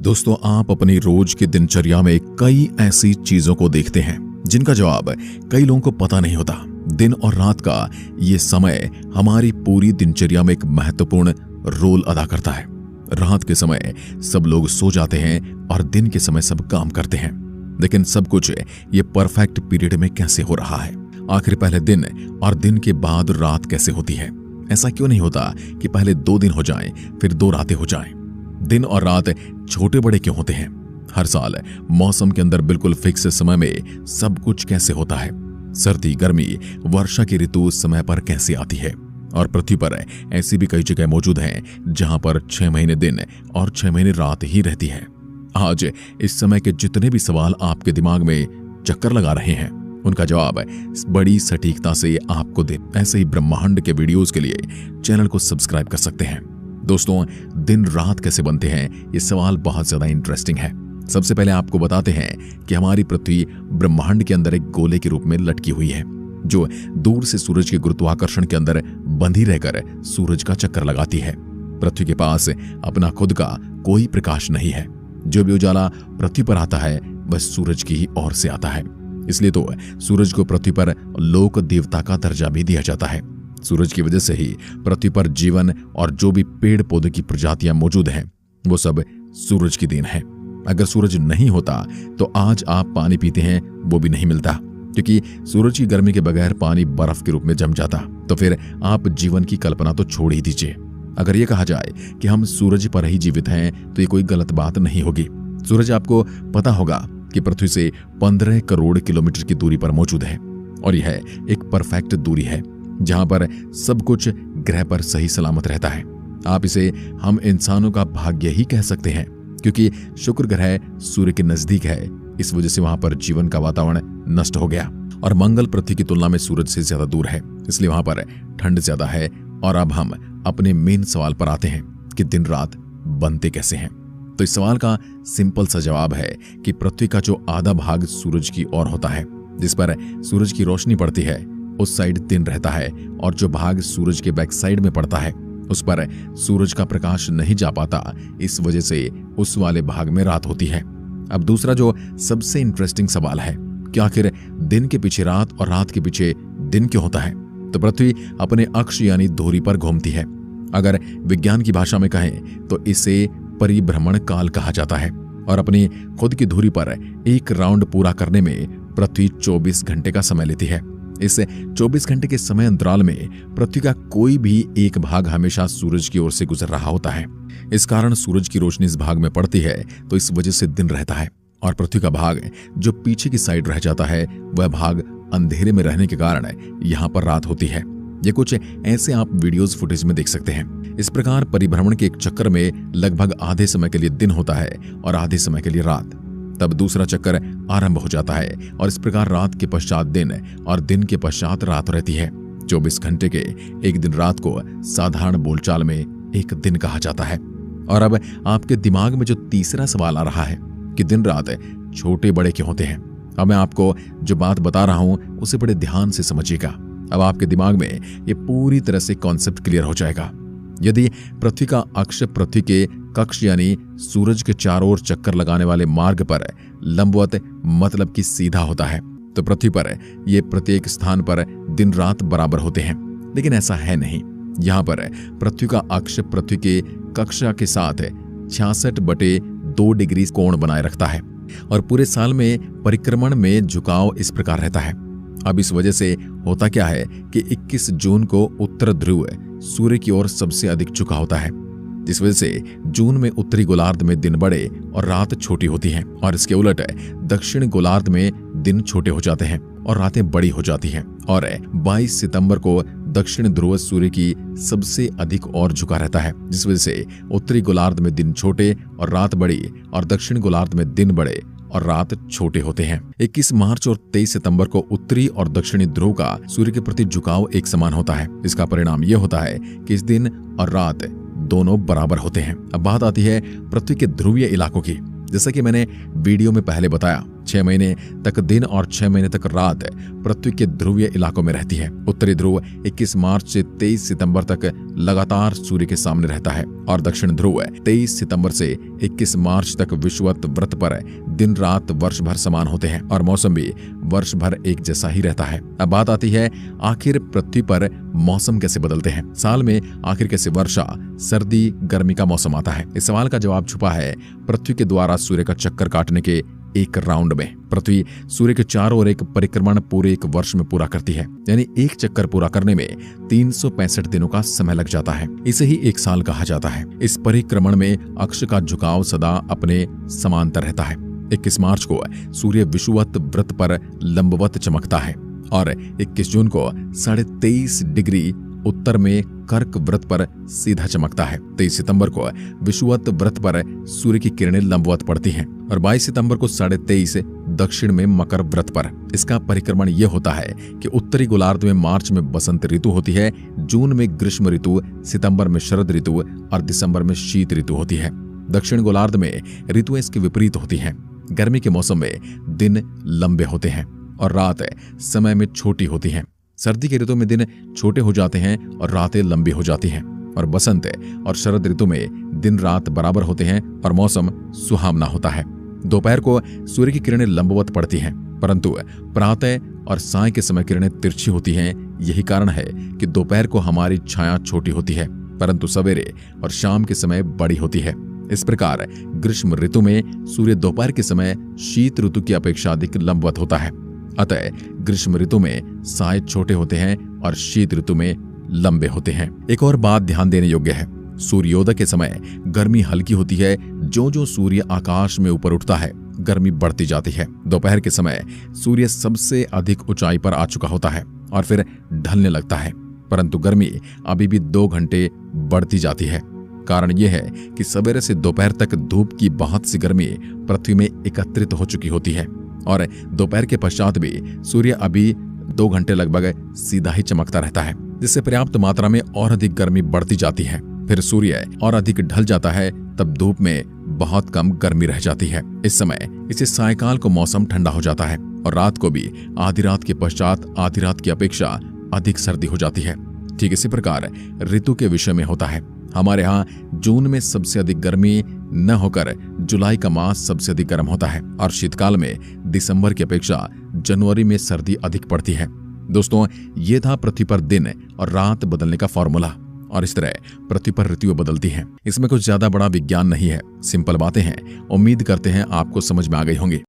दोस्तों, आप अपनी रोज की दिनचर्या में कई ऐसी चीजों को देखते हैं जिनका जवाब कई लोगों को पता नहीं होता। दिन और रात का ये समय हमारी पूरी दिनचर्या में एक महत्वपूर्ण रोल अदा करता है। रात के समय सब लोग सो जाते हैं और दिन के समय सब काम करते हैं, लेकिन सब कुछ ये परफेक्ट पीरियड में कैसे हो रहा है? आखिर पहले दिन और दिन के बाद रात कैसे होती है? ऐसा क्यों नहीं होता कि पहले 2 दिन हो जाएं, फिर 2 रातें हो जाएं? दिन और रात छोटे बड़े क्यों होते हैं? हर साल मौसम के अंदर बिल्कुल फिक्स समय में सब कुछ कैसे होता है? सर्दी, गर्मी, वर्षा की ऋतु समय पर कैसे आती है? और पृथ्वी पर ऐसी भी कई जगह मौजूद हैं जहां पर 6 महीने दिन और 6 महीने रात ही रहती है। आज इस समय के जितने भी सवाल आपके दिमाग में चक्कर लगा रहे हैं, उनका जवाब बड़ी सटीकता से आपको दे। ऐसे ही ब्रह्मांड के वीडियोस के लिए चैनल को सब्सक्राइब कर सकते हैं। दोस्तों, दिन रात कैसे बनते हैं, ये सवाल बहुत ज्यादा इंटरेस्टिंग है। सबसे पहले आपको बताते हैं कि हमारी पृथ्वी ब्रह्मांड के अंदर एक गोले के रूप में लटकी हुई है, जो दूर से सूरज के गुरुत्वाकर्षण के अंदर बंधी रहकर सूरज का चक्कर लगाती है। पृथ्वी के पास अपना खुद का कोई प्रकाश नहीं है। जो भी उजाला पृथ्वी पर आता है वह सूरज की ही ओर से आता है। इसलिए तो सूरज को पृथ्वी पर लोक देवता का दर्जा भी दिया जाता है। सूरज की वजह से ही पृथ्वी पर जीवन और जो भी पेड़ पौधे की प्रजातियां मौजूद हैं वो सब सूरज की देन है। अगर सूरज नहीं होता तो आज आप पानी पीते हैं वो भी नहीं मिलता, क्योंकि सूरज की गर्मी के बगैर पानी बर्फ के रूप में जम जाता। तो फिर आप जीवन की कल्पना तो छोड़ ही दीजिए। अगर ये कहा जाए कि हम सूरज पर ही जीवित हैं तो ये कोई गलत बात नहीं होगी। सूरज, आपको पता होगा कि पृथ्वी से 15 करोड़ किलोमीटर की दूरी पर मौजूद है और यह एक परफेक्ट दूरी है जहां पर सब कुछ ग्रह पर सही सलामत रहता है। आप इसे हम इंसानों का भाग्य ही कह सकते हैं, क्योंकि शुक्र ग्रह सूर्य के नजदीक है। इस वजह से वहां पर जीवन का वातावरण नष्ट हो गया और मंगल पृथ्वी की तुलना में सूरज से ज्यादा दूर है, इसलिए वहां पर ठंड ज्यादा है। और अब हम अपने मेन सवाल पर आते हैं कि दिन रात बनते कैसे हैं। तो इस सवाल का सिंपल सा जवाब है कि पृथ्वी का जो आधा भाग सूरज की ओर होता है, जिस पर सूरज की रोशनी पड़ती है, उस साइड दिन रहता है, और जो भाग सूरज के बैक साइड में पड़ता है उस पर सूरज का प्रकाश नहीं जा पाता। इस वजह से उस वाले भाग में रात होती है। अब दूसरा जो सबसे इंटरेस्टिंग सवाल है कि आखिर दिन के पीछे रात और रात के पीछे दिन क्यों होता है? तो पृथ्वी अपने अक्ष यानी धुरी पर घूमती है। अगर विज्ञान की भाषा में कहें तो इसे परिभ्रमण काल कहा जाता है, और अपनी खुद की धुरी पर एक राउंड पूरा करने में पृथ्वी 24 घंटे का समय लेती है। इस 24 घंटे के समय अंतराल में पृथ्वी का कोई भी एक भाग हमेशा सूरज की ओर से गुजर रहा होता है। इस कारण सूरज की रोशनी इस भाग में पड़ती है तो इस वजह से दिन रहता है, और पृथ्वी का भाग जो पीछे की साइड रह जाता है वह भाग अंधेरे में रहने के कारण यहाँ पर रात होती है। ये कुछ ऐसे आप वीडियोस फुटेज में देख सकते हैं। इस प्रकार परिभ्रमण के एक चक्कर में लगभग आधे समय के लिए दिन होता है और आधे समय के लिए रात। तब दूसरा चक्कर आरंभ हो जाता है और इस प्रकार रात के पश्चात दिन और दिन के पश्चात रात रहती है। 24 घंटे के एक दिन रात को साधारण बोलचाल में एक दिन कहा जाता है। और अब आपके दिमाग में जो तीसरा सवाल आ रहा है कि दिन रात छोटे बड़े क्यों होते हैं, अब मैं आपको जो बात बता रहा हूं उसे बड़े ध्यान से समझिएगा। अब आपके दिमाग में ये पूरी तरह से कॉन्सेप्ट क्लियर हो जाएगा। यदि पृथ्वी का अक्ष पृथ्वी के कक्ष यानी सूरज के चारों ओर चक्कर लगाने वाले मार्ग पर लंबवत मतलब कि सीधा होता है, तो पृथ्वी पर ये प्रत्येक स्थान पर दिन रात बराबर होते हैं। लेकिन ऐसा है नहीं। यहाँ पर पृथ्वी का अक्ष पृथ्वी के कक्षा के साथ 66/2 डिग्री कोण बनाए रखता है और पूरे साल में परिक्रमण में झुकाव इस प्रकार रहता है। अब इस वजह से होता क्या है कि 21 जून को उत्तर ध्रुव सूर्य की ओर सबसे अधिक झुका होता है, जिस वजह से जून में उत्तरी गोलार्ध में दिन बड़े और रात छोटी होती हैं, और इसके उलट दक्षिण गोलार्ध में दिन छोटे हो जाते हैं और रातें बड़ी हो जाती हैं। और 22 सितंबर को दक्षिण ध्रुव सूर्य की सबसे अधिक ओर झुका रहता है, जिस वजह से उत्तरी गोलार्ध में दिन छोटे और रात बड़ी, और दक्षिण गोलार्ध में दिन बड़े और रात छोटे होते हैं। 21 मार्च और 23 सितंबर को उत्तरी और दक्षिणी ध्रुव का सूर्य के प्रति झुकाव एक समान होता है। इसका परिणाम यह होता है कि इस दिन और रात दोनों बराबर होते हैं। अब बात आती है पृथ्वी के ध्रुवीय इलाकों की। जैसा कि मैंने वीडियो में पहले बताया 6 महीने तक दिन और 6 महीने तक रात पृथ्वी के ध्रुवीय इलाकों में रहती है। उत्तरी ध्रुव 21 मार्च से 23 सितंबर तक लगातार सूर्य के सामने रहता है और दक्षिण ध्रुव 23 सितंबर से 21 मार्च तक विषुवत वृत्त पर दिन रात वर्ष भर समान होते हैं और मौसम भी वर्ष भर एक जैसा ही रहता है। अब बात आती है आखिर पृथ्वी पर मौसम कैसे बदलते हैं, साल में आखिर कैसे वर्षा, सर्दी, गर्मी का मौसम आता है। इस सवाल का जवाब छुपा है पृथ्वी के द्वारा सूर्य का चक्कर काटने के एक राउंड में। पृथ्वी सूर्य के चारों ओर एक परिक्रमण पूरे एक वर्ष में पूरा करती है, यानी एक चक्कर पूरा करने में 365 दिनों का समय लग जाता है। इसे ही एक साल कहा जाता है। इस परिक्रमण में अक्ष का झुकाव सदा अपने समांतर रहता है। 21 मार्च को सूर्य विषुवत वृत्त पर लंबवत चमकता है और 21 जून को 23.5 डिग्री उत्तर में कर्क वृत्त पर सीधा चमकता है। 23 सितंबर को विषुवत वृत्त पर सूर्य की किरणें लंबवत पड़ती हैं और 22 सितंबर को 23.5 दक्षिण में मकर वृत्त पर। इसका परिक्रमण यह होता है कि उत्तरी गोलार्ध में मार्च में बसंत ऋतु होती है, जून में ग्रीष्म ऋतु, सितंबर में शरद ऋतु और दिसंबर में शीत ऋतु होती है। दक्षिण गोलार्ध में ऋतुएं इसके विपरीत होती हैं। गर्मी के मौसम में दिन लंबे होते हैं और रात समय में छोटी होती हैं। सर्दी के ऋतु में दिन छोटे हो जाते हैं और रातें लंबी हो जाती हैं और बसंत और शरद ऋतु में दिन रात बराबर होते हैं और मौसम सुहावना होता है। दोपहर को सूर्य की किरणें लंबवत पड़ती हैं, परंतु प्रातः और साय के समय किरणें तिरछी होती हैं। यही कारण है कि दोपहर को हमारी छाया छोटी होती है, परंतु सवेरे और शाम के समय बड़ी होती है। इस प्रकार ग्रीष्म ऋतु में सूर्य दोपहर के समय शीत ऋतु की अपेक्षा अधिक लंबवत होता है। अतः ग्रीष्म ऋतु में साय छोटे होते हैं और शीत ऋतु में लंबे होते हैं। एक और बात ध्यान देने योग्य है, सूर्योदय के समय गर्मी हल्की होती है। जो जो सूर्य आकाश में ऊपर उठता है गर्मी बढ़ती जाती है। दोपहर के समय सूर्य सबसे अधिक ऊंचाई पर आ चुका होता है और फिर ढलने लगता है, परंतु गर्मी अभी भी 2 घंटे बढ़ती जाती है। कारण यह है कि सवेरे से दोपहर तक धूप की बहुत सी गर्मी पृथ्वी में एकत्रित हो चुकी होती है और दोपहर के पश्चात भी सूर्य अभी 2 घंटे लगभग सीधा ही चमकता रहता है, जिससे पर्याप्त मात्रा में और अधिक गर्मी बढ़ती जाती है। फिर सूर्य और अधिक ढल जाता है, तब धूप में बहुत कम गर्मी रह जाती है। इस समय इसे सायकाल को मौसम ठंडा हो जाता है और रात को भी आधी रात के पश्चात आधी रात की अपेक्षा अधिक सर्दी हो जाती है। ठीक इसी प्रकार ऋतु के विषय में होता है। हमारे यहाँ जून में सबसे अधिक गर्मी न होकर जुलाई का मास सबसे अधिक गर्म होता है और शीतकाल में दिसंबर की अपेक्षा जनवरी में सर्दी अधिक पड़ती है। दोस्तों, ये था पृथ्वी पर दिन और रात बदलने का फॉर्मूला और इस तरह पृथ्वी पर ऋतुएं बदलती हैं। इसमें कुछ ज्यादा बड़ा विज्ञान नहीं है, सिंपल बातें हैं। उम्मीद करते हैं आपको समझ में आ गई होंगी।